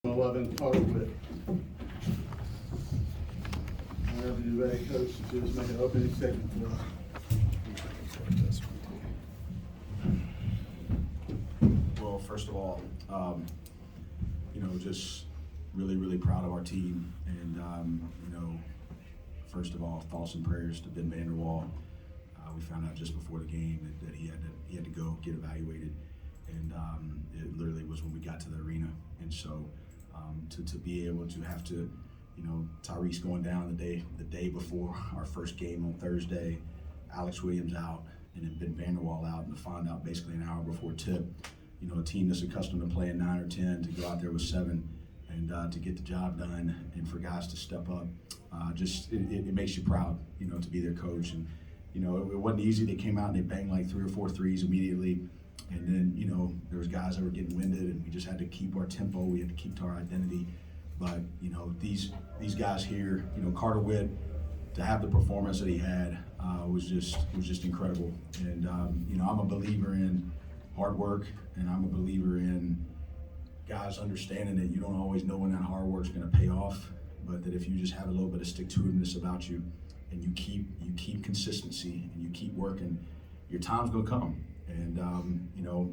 11 Hardwood. Whenever you're ready, Coach, just make an opening statement for us. Well, first of all, just really proud of our team, and first of all, thoughts and prayers to Ben Vanderwall. We found out just before the game that he had to go get evaluated, and it literally was when we got to the arena, and so to be able to have to, Tyrese going down the day before our first game on Thursday, Alex Williams out, and then Ben Vanderwall out, and to find out basically an hour before tip, a team that's accustomed to playing 9 or 10 to go out there with 7 and to get the job done, and for guys to step up, it makes you proud, to be their coach. And it wasn't easy. They came out and they banged like 3 or 4 threes immediately, and then there was guys that were getting winded, and we just had to keep our tempo. We had to keep to our identity. But these guys here, Carter Witt, to have the performance that he had was just incredible. And I'm a believer in hard work, and I'm a believer in guys understanding that you don't always know when that hard work's going to pay off, but that if you just have a little bit of stick-to-itiveness about you, and you keep consistency and you keep working, your time's going to come. And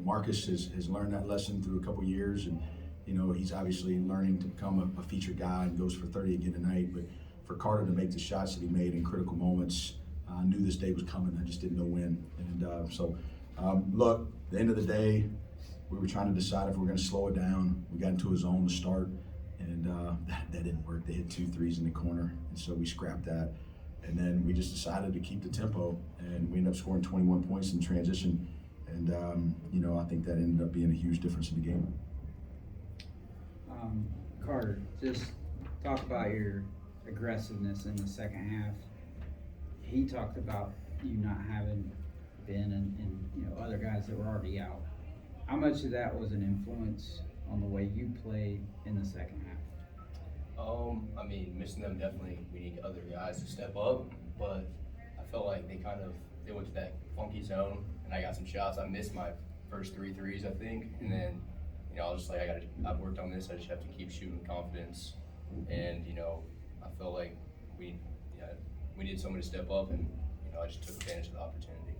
Marcus has learned that lesson through a couple years, and he's obviously learning to become a featured guy and goes for 30 again tonight. But for Carter to make the shots that he made in critical moments, I knew this day was coming. I just didn't know when. And look, at the end of the day, we were trying to decide if we were going to slow it down. We got into a zone to start, and that didn't work. They hit 2 threes in the corner, and so we scrapped that. And then we just decided to keep the tempo, and we ended up scoring 21 points in transition. And I think that ended up being a huge difference in the game. Carter, just talk about your aggressiveness in the second half. He talked about you not having Ben and other guys that were already out. How much of that was an influence on the way you played in the second half? Missing them, definitely we need other guys to step up, but I felt like they went to that funky zone, and I got some shots. I missed my first 3 threes, I think, and then I was just like, I've worked on this. I just have to keep shooting with confidence, and I felt like we needed someone to step up, and I just took advantage of the opportunity.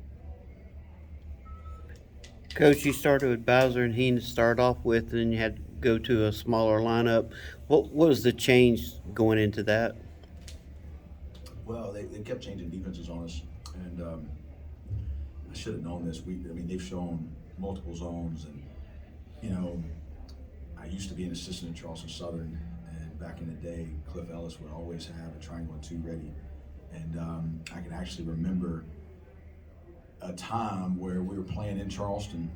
Coach, you started with Bowser and Heen to start off with, and you had to go to a smaller lineup. What was the change going into that? Well, they kept changing defenses on us, and I should have known this. They've shown multiple zones, and I used to be an assistant at Charleston Southern, and back in the day, Cliff Ellis would always have a triangle and 2 ready, and I can actually remember a time where we were playing in Charleston,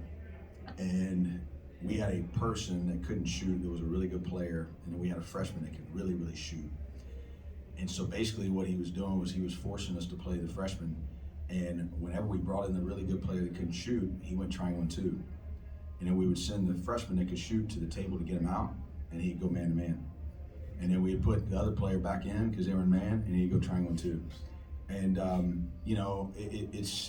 and we had a person that couldn't shoot that was a really good player, and then we had a freshman that could really shoot. And so basically what he was doing was he was forcing us to play the freshman, and whenever we brought in the really good player that couldn't shoot, he went triangle and 2. And then we would send the freshman that could shoot to the table to get him out, and he'd go man-to-man. And then we'd put the other player back in because they were in man, and he'd go triangle and 2. And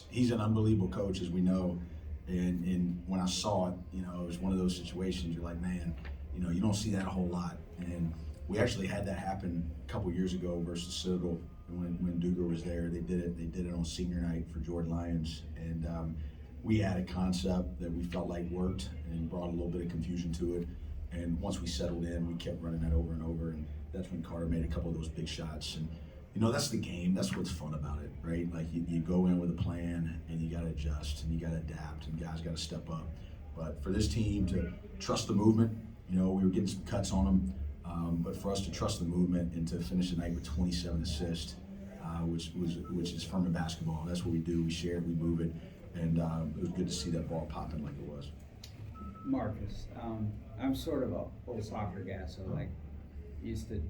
he's an unbelievable coach, as we know. And when I saw it, it was one of those situations. You're like, man, you don't see that a whole lot. And we actually had that happen a couple years ago versus Citadel, when Duger was there. They did it on senior night for Jordan Lyons, and we had a concept that we felt like worked and brought a little bit of confusion to it. And once we settled in, we kept running that over and over, and that's when Carter made a couple of those big shots. And that's the game. That's what's fun about it, right? Like you go in with a plan, and you got to adjust, and you got to adapt, and guys got to step up. But for this team to trust the movement, we were getting some cuts on them, but for us to trust the movement and to finish the night with 27 assists, which is Furman basketball. That's what we do. We share it, we move it, and it was good to see that ball popping like it was. Marcus, I'm sort of a old soccer guy, so used to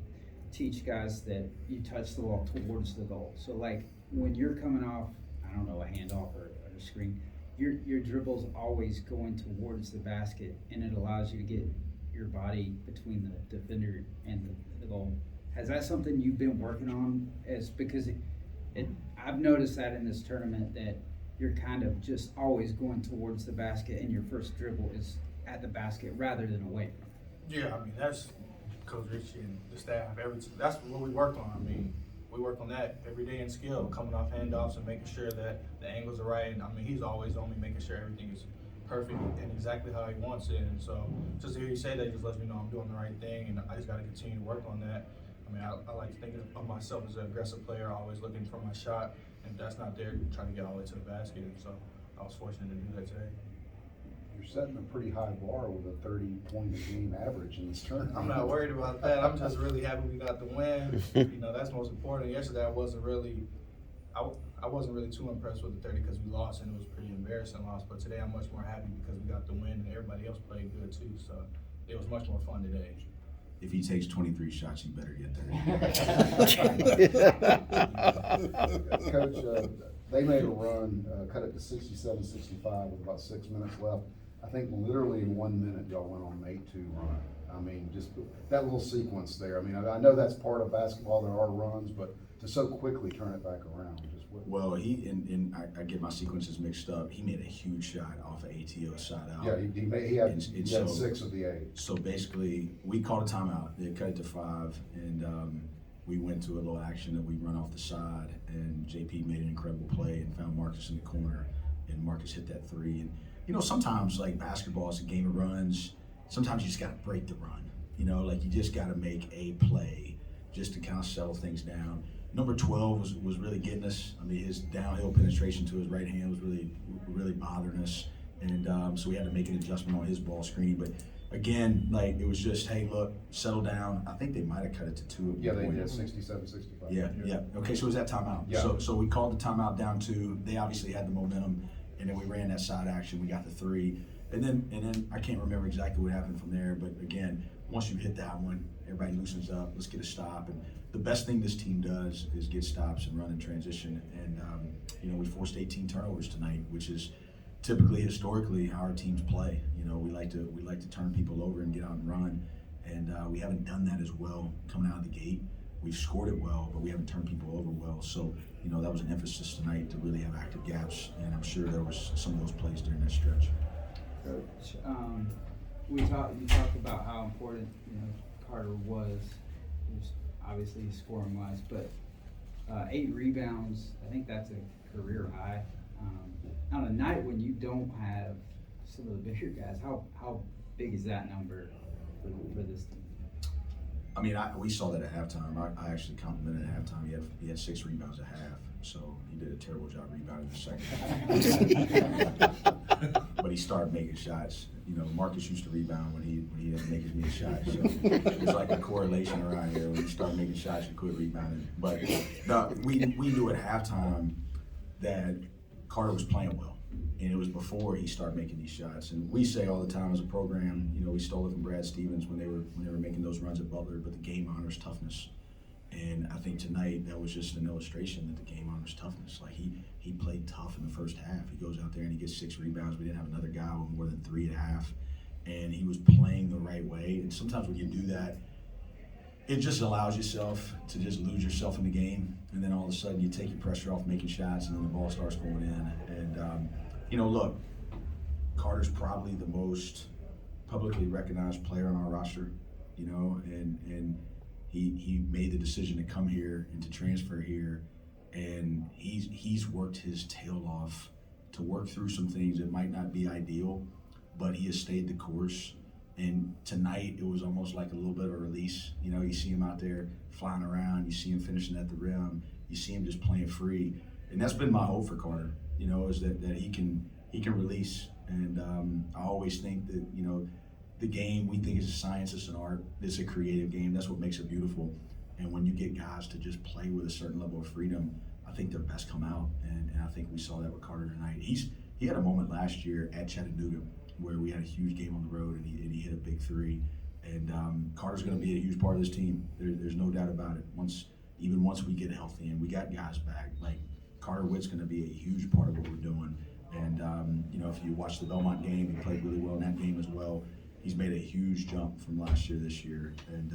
teach guys that you touch the ball towards the goal. So when you're coming off, I don't know, a handoff or a screen, your dribble's always going towards the basket, and it allows you to get your body between the defender and the goal. Has that something you've been working on? Because I've noticed that in this tournament that you're kind of just always going towards the basket, and your first dribble is at the basket rather than away from it. Yeah, that's Coach Richie and the staff. That's what we worked on. I mean, we work on that every day in skill, coming off handoffs and making sure that the angles are right. And I mean, he's always on me, making sure everything is perfect and exactly how he wants it. And so just to hear you say that just lets me know I'm doing the right thing, and I just got to continue to work on that. I mean, I like to think of myself as an aggressive player, always looking for my shot. And if that's not there, trying to get all the way to the basket. And so I was fortunate to do that today. You're setting a pretty high bar with a 30-point-a-game average in this tournament. I'm not worried about that. I'm just really happy we got the win. You know, that's most important. Yesterday, I wasn't really too impressed with the 30 because we lost, and it was a pretty embarrassing loss. But today, I'm much more happy because we got the win, and everybody else played good too. So it was much more fun today. If he takes 23 shots, he better get there. Coach, they made a run, cut it to 67-65 with about 6 minutes left. I think literally in 1 minute y'all went on an 8-2 run. I mean, just that little sequence there. I mean, I know that's part of basketball. There are runs, but to so quickly turn it back around. Well, I get my sequences mixed up. He made a huge shot off of ATO side out. Yeah, he had 6 of the 8. So basically, we called a timeout. They cut it to 5, and we went to a little action that we run off the side, and JP made an incredible play and found Marcus in the corner, and Marcus hit that 3. And you know, sometimes like basketball is a game of runs. Sometimes you just got to break the run. You know, like you just got to make a play just to kind of settle things down. Number 12 was really getting us. I mean, his downhill penetration to his right hand was really bothering us, and so we had to make an adjustment on his ball screen. But again, like it was just, hey, look, settle down. I think they might have cut it to 2. Yeah, they did 67-65. Yeah. Okay, so it was that timeout. Yeah. So we called the timeout down 2. They obviously had the momentum, and then we ran that side action. We got the 3, and then I can't remember exactly what happened from there. But again, once you hit that one, everybody loosens up. Let's get a stop. And the best thing this team does is get stops and run in transition. And you know, we forced 18 turnovers tonight, which is typically historically how our teams play. You know, we like to turn people over and get out and run, and we haven't done that as well coming out of the gate. We've scored it well, but we haven't turned people over well. So, you know, that was an emphasis tonight to really have active gaps, and I'm sure there was some of those plays during that stretch. Coach, you talked about how important, you know, Carter was obviously scoring wise, but 8 rebounds, I think that's a career high. On a night when you don't have some of the bigger guys, how big is that number for this team? I mean, we saw that at halftime. I actually complimented at halftime. He had 6 rebounds at half, so he did a terrible job rebounding the second half. But he started making shots. You know, Marcus used to rebound when he didn't make as many shots. So there's like a correlation around here. When you start making shots, you quit rebounding. But we knew at halftime that Carter was playing well, and it was before he started making these shots. And we say all the time as a program, you know, we stole it from Brad Stevens when they were making those runs at Butler. But the game honors toughness, and I think tonight that was just an illustration that the game honors toughness. Like he played tough in the first half. He goes out there and he gets 6 rebounds. We didn't have another guy with more than 3 at half, and he was playing the right way. And sometimes when you do that, it just allows yourself to just lose yourself in the game, and then all of a sudden you take your pressure off making shots, and then the ball starts going in. And you know, look, Carter's probably the most publicly recognized player on our roster, you know, and he made the decision to come here and to transfer here, and he's worked his tail off to work through some things that might not be ideal, but he has stayed the course. And tonight it was almost like a little bit of a release. You know, you see him out there flying around, you see him finishing at the rim, you see him just playing free, and that's been my hope for Carter. You know, is that he can release. And I always think that, you know, the game we think is a science, it's an art, it's a creative game. That's what makes it beautiful. And when you get guys to just play with a certain level of freedom, I think their best come out. And I think we saw that with Carter tonight. He had a moment last year at Chattanooga where we had a huge game on the road, and he hit a big 3. And Carter's going to be a huge part of this team. There's no doubt about it. Once we get healthy and we got guys back, like Carter Witt's going to be a huge part of what we're doing. And you know, if you watch the Belmont game, he played really well in that game as well. He's made a huge jump from last year this year, and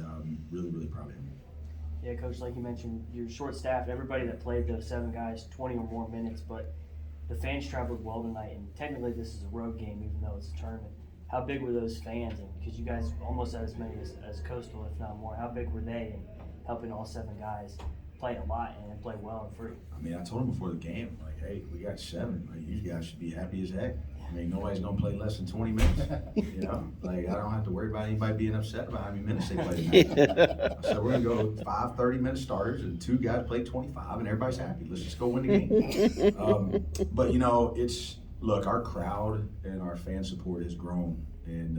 really, really proud of him. Yeah, Coach, like you mentioned, you're short-staffed. Everybody that played, those 7 guys, 20 or more minutes, but the fans traveled well tonight, and technically this is a road game, even though it's a tournament. how big were those fans? And because you guys almost had as many as Coastal, if not more, how big were they in helping all 7 guys play a lot and play well and free? I mean, I told them before the game, like, hey, we got 7. Like, you guys should be happy as heck. I mean, nobody's gonna play less than 20 minutes. You know, like I don't have to worry about anybody being upset about how many minutes they play tonight. So we're gonna go 5 30-minute starters, and 2 guys play 25, and everybody's happy. Let's just go win the game. But you know, look, our crowd and our fan support has grown, and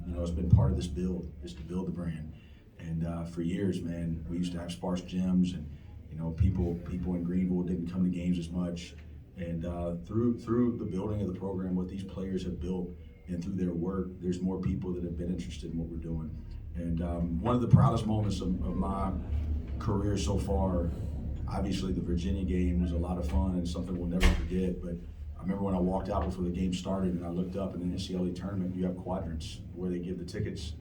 you know, it's been part of this build, is to build the brand. And for years, man, we used to have sparse gyms, and you know, people in Greenville didn't come to games as much. And through the building of the program, what these players have built, and through their work, there's more people that have been interested in what we're doing. And one of the proudest moments of my career so far, obviously the Virginia game was a lot of fun and something we'll never forget. But I remember when I walked out before the game started and I looked up, in the NCAA tournament, you have quadrants where they give the tickets.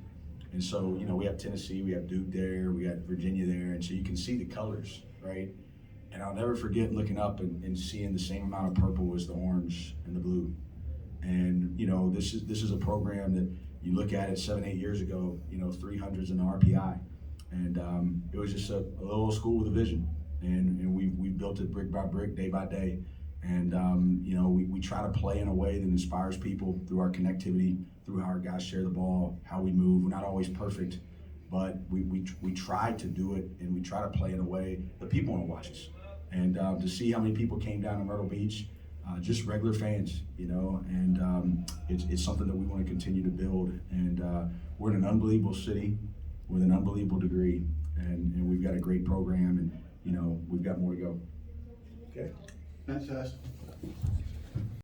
And so, you know, we have Tennessee, we have Duke there, we got Virginia there, and so you can see the colors, right? And I'll never forget looking up and seeing the same amount of purple as the orange and the blue. And, you know, this is a program that you look at it 7, 8 years ago, you know, 300s in the RPI. And it was just a little school with a vision. And we built it brick by brick, day by day. And, you know, we try to play in a way that inspires people through our connectivity, through how our guys share the ball, how we move. We're not always perfect, but we try to do it, and we try to play in a way that people want to watch us. And to see how many people came down to Myrtle Beach, just regular fans, you know, and it's something that we want to continue to build. And we're in an unbelievable city with an unbelievable degree, and we've got a great program, and, you know, we've got more to go. Okay. Fantastic.